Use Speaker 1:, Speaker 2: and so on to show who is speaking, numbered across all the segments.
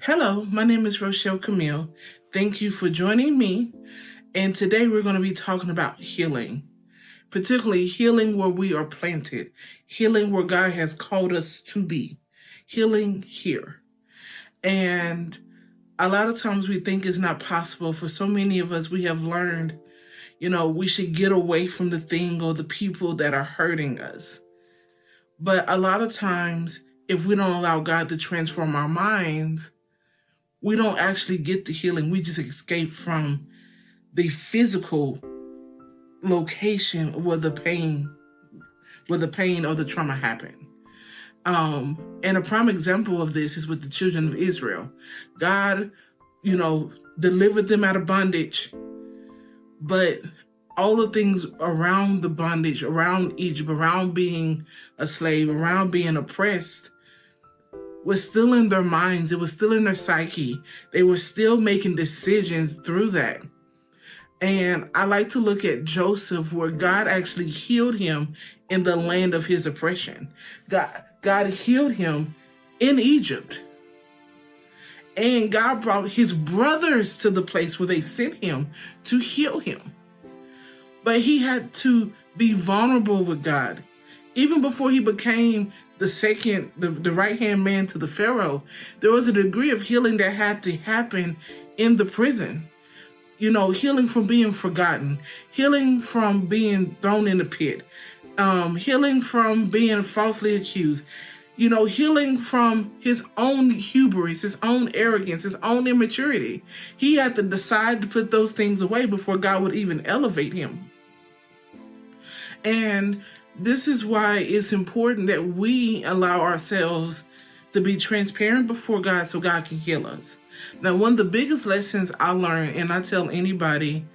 Speaker 1: Hello, my name is Rochelle Camille. Thank you for joining me. And today we're going to be talking about healing, particularly healing where we are planted, healing where God has called us to be, healing here. And a lot of times we think it's not possible. For so many of us, we have learned, we should get away from the thing or the people that are hurting us. But a lot of times, if we don't allow God to transform our minds, we don't actually get the healing. We just escape from the physical location where the pain or the trauma happened. And a prime example of this is with the children of Israel. God, delivered them out of bondage, but all the things around the bondage, around Egypt, around being a slave, around being oppressed, was still in their minds. It was still in their psyche. They were still making decisions through that. And I like to look at Joseph, where God actually healed him in the land of his oppression. God healed him in Egypt. And God brought his brothers to the place where they sent him to heal him. But he had to be vulnerable with God. Even before he became the right-hand man to the Pharaoh, there was a degree of healing that had to happen in the prison. Healing from being forgotten, healing from being thrown in the pit, healing from being falsely accused, healing from his own hubris, his own arrogance, his own immaturity. He had to decide to put those things away before God would even elevate him. And this is why it's important that we allow ourselves to be transparent before God so God can heal us. Now, one of the biggest lessons I learned, and I tell anybody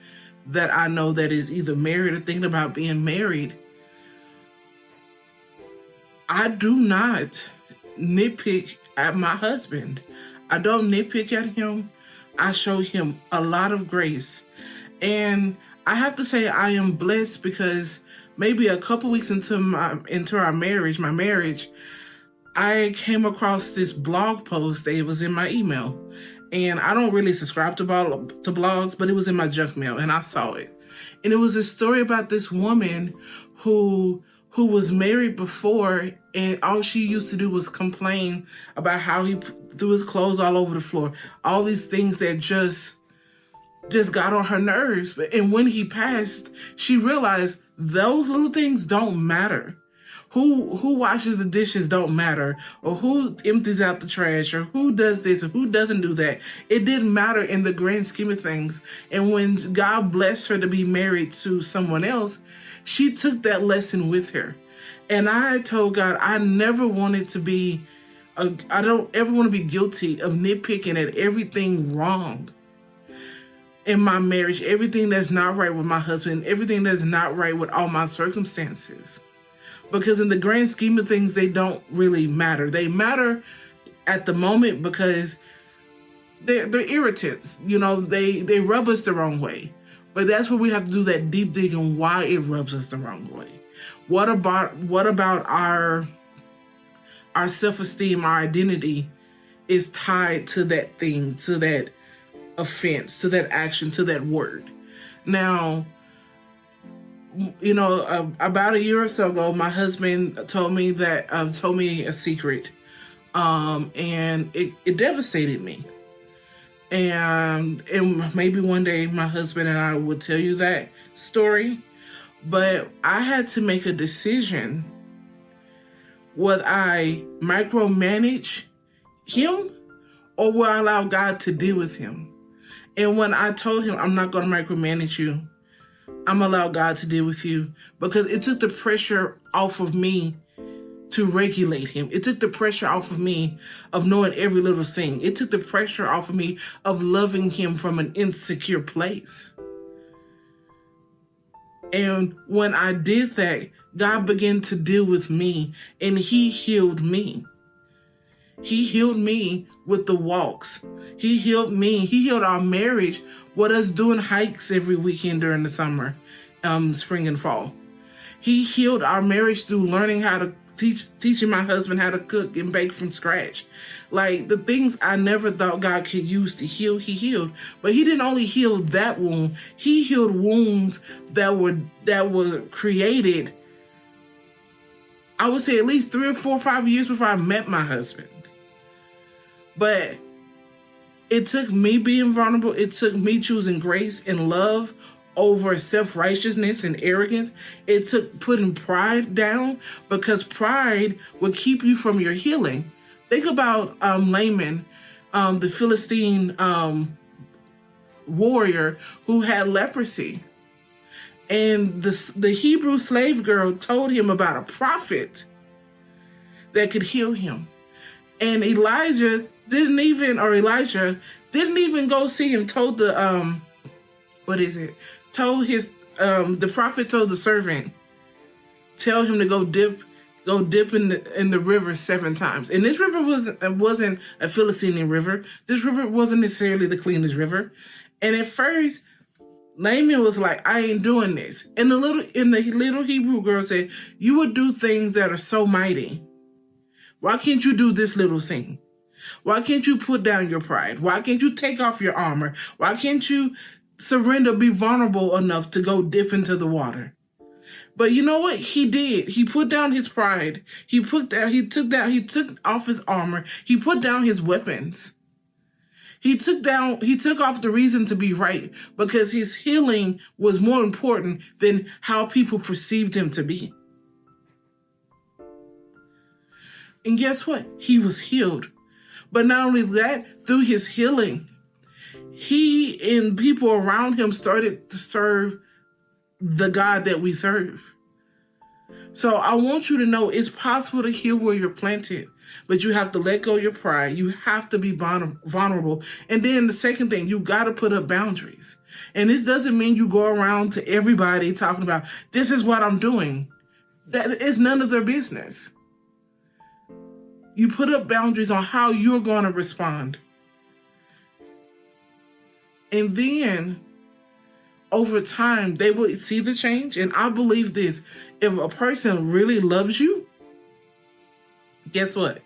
Speaker 1: that I know that is either married or thinking about being married, I do not nitpick at my husband. I don't nitpick at him. I show him a lot of grace. And I have to say I am blessed because maybe a couple weeks into our marriage, I came across this blog post that was in my email. And I don't really subscribe to blogs, but it was in my junk mail and I saw it. And it was a story about this woman who was married before, and all she used to do was complain about how he threw his clothes all over the floor. All these things that just got on her nerves. And when he passed, she realized those little things don't matter. Who washes the dishes don't matter, or who empties out the trash, or who does this, or who doesn't do that. It didn't matter in the grand scheme of things. And when God blessed her to be married to someone else, she took that lesson with her. And I told God, I don't ever want to be guilty of nitpicking at everything wrong in my marriage, everything that's not right with my husband, everything that's not right with all my circumstances. Because in the grand scheme of things, they don't really matter. They matter at the moment because they're irritants. They rub us the wrong way. But that's where we have to do that deep digging why it rubs us the wrong way. What about our self-esteem, our identity is tied to that thing, to that offense, to that action, to that word. Now, about a year or so ago, my husband told me a secret, and it devastated me. And maybe one day my husband and I will tell you that story, but I had to make a decision. Would I micromanage him, or will I allow God to deal with him? And when I told him, I'm not going to micromanage you, I'm going to allow God to deal with you, because it took the pressure off of me to regulate him. It took the pressure off of me of knowing every little thing. It took the pressure off of me of loving him from an insecure place. And when I did that, God began to deal with me, and he healed me. He healed me with the walks. He healed me. He healed our marriage with us doing hikes every weekend during the summer, spring and fall. He healed our marriage through learning how to teaching my husband how to cook and bake from scratch. Like the things I never thought God could use to heal, he healed. But he didn't only heal that wound, he healed wounds that were created, I would say at least 3 or 4 or 5 years before I met my husband. But it took me being vulnerable. It took me choosing grace and love over self-righteousness and arrogance. It took putting pride down, because pride will keep you from your healing. Think about Naaman, the Philistine warrior who had leprosy. And the Hebrew slave girl told him about a prophet that could heal him. And Elisha didn't even go see him. Told the the prophet told the servant, tell him to go dip in the river 7 times. And this river wasn't a Philistine river. This river wasn't necessarily the cleanest river. And at first, Naaman was like, I ain't doing this. And the little Hebrew girl said, you would do things that are so mighty. Why can't you do this little thing? Why can't you put down your pride? Why can't you take off your armor? Why can't you surrender, be vulnerable enough to go dip into the water? But you know what? He did. He put down his pride. He took off his armor. He put down his weapons. He took off the reason to be right, because his healing was more important than how people perceived him to be. And guess what? He was healed. But not only that, through his healing, he and people around him started to serve the God that we serve. So I want you to know it's possible to heal where you're planted, but you have to let go of your pride. You have to be vulnerable. And then the second thing, you got to put up boundaries. And this doesn't mean you go around to everybody talking about, this is what I'm doing. That is none of their business. You put up boundaries on how you're going to respond. And then over time, they will see the change. And I believe this, if a person really loves you, guess what?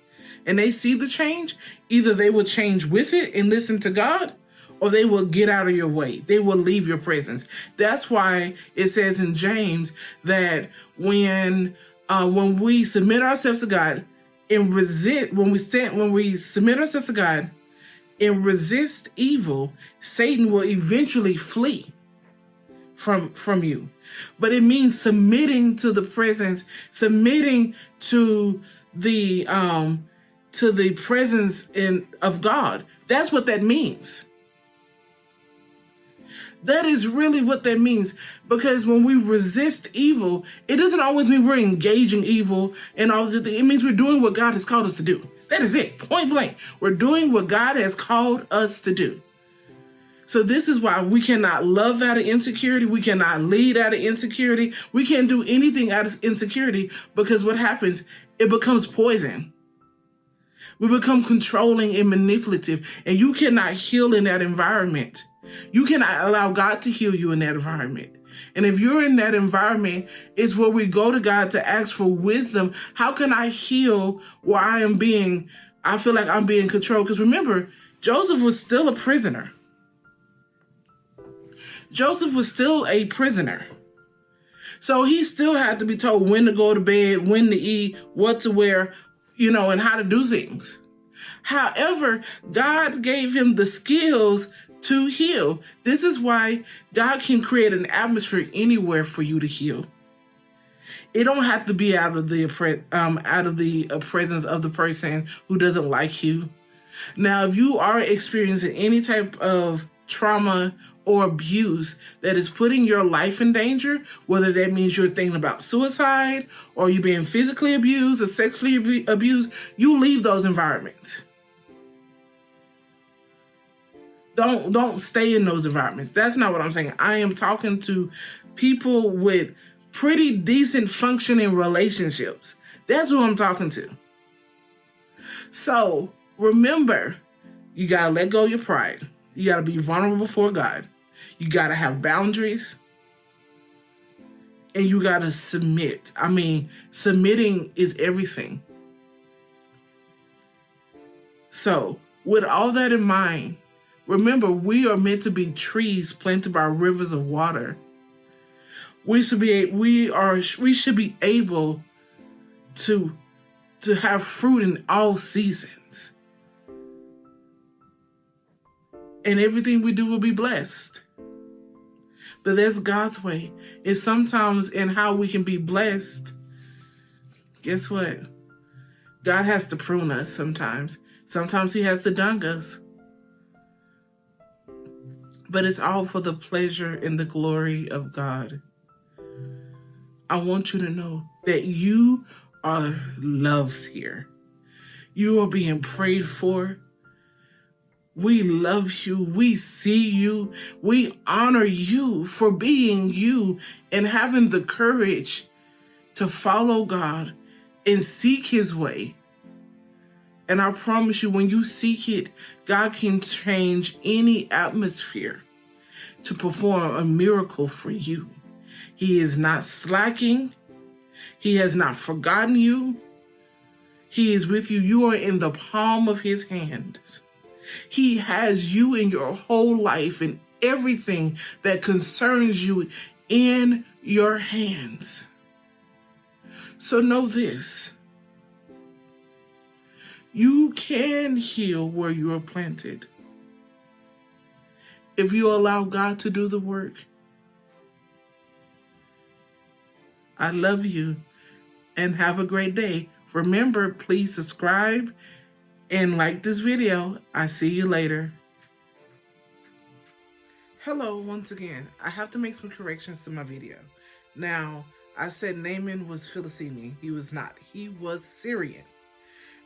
Speaker 1: And they see the change, either they will change with it and listen to God, or they will get out of your way. They will leave your presence. That's why it says in James that when we submit ourselves to God and when we submit ourselves to God and resist evil, Satan will eventually flee from you. But it means submitting to the presence, submitting to the presence of God. That's what that means. That is really what that means. Because when we resist evil, it doesn't always mean we're engaging evil and all this. It means we're doing what God has called us to do. That is it. Point blank. We're doing what God has called us to do. So this is why we cannot love out of insecurity. We cannot lead out of insecurity. We can't do anything out of insecurity, because what happens, it becomes poison. We become controlling and manipulative, and you cannot heal in that environment. You cannot allow God to heal you in that environment. And if you're in that environment, it's where we go to God to ask for wisdom. How can I heal where I feel like I'm being controlled? Because remember, Joseph was still a prisoner. Joseph was still a prisoner. So he still had to be told when to go to bed, when to eat, what to wear, and how to do things. However, God gave him the skills to heal. This is why God can create an atmosphere anywhere for you to heal. It don't have to be out of the presence of the person who doesn't like you. Now, if you are experiencing any type of trauma or abuse that is putting your life in danger, whether that means you're thinking about suicide or you're being physically abused or sexually abused, you leave those environments. Don't stay in those environments. That's not what I'm saying. I am talking to people with pretty decent functioning relationships. That's who I'm talking to. So remember, you got to let go of your pride. You got to be vulnerable before God. You got to have boundaries. And you got to submit. I mean, submitting is everything. So, with all that in mind, remember, we are meant to be trees planted by rivers of water. We should be able to have fruit in all seasons. And everything we do will be blessed. But that's God's way. And sometimes in how we can be blessed, guess what? God has to prune us sometimes. Sometimes he has to dung us. But it's all for the pleasure and the glory of God. I want you to know that you are loved here. You are being prayed for. We love you. We see you. We honor you for being you and having the courage to follow God and seek his way. And I promise you, when you seek it, God can change any atmosphere to perform a miracle for you. He is not slacking. He has not forgotten you. He is with you. You are in the palm of his hand. He has you in your whole life and everything that concerns you in your hands. So know this. You can heal where you are planted if you allow God to do the work. I love you and have a great day. Remember, please subscribe and like this video. I see you later. Hello, once again. I have to make some corrections to my video. Now, I said Naaman was Philistine. He was not. He was Syrian.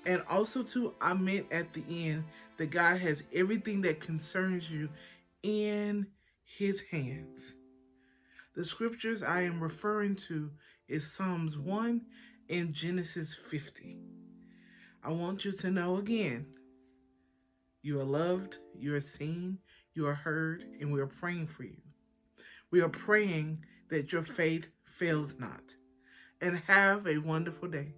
Speaker 1: And also, too, I meant at the end that God has everything that concerns you in his hands. The scriptures I am referring to is Psalms 1 and Genesis 50. I want you to know again, you are loved, you are seen, you are heard, and we are praying for you. We are praying that your faith fails not. And have a wonderful day.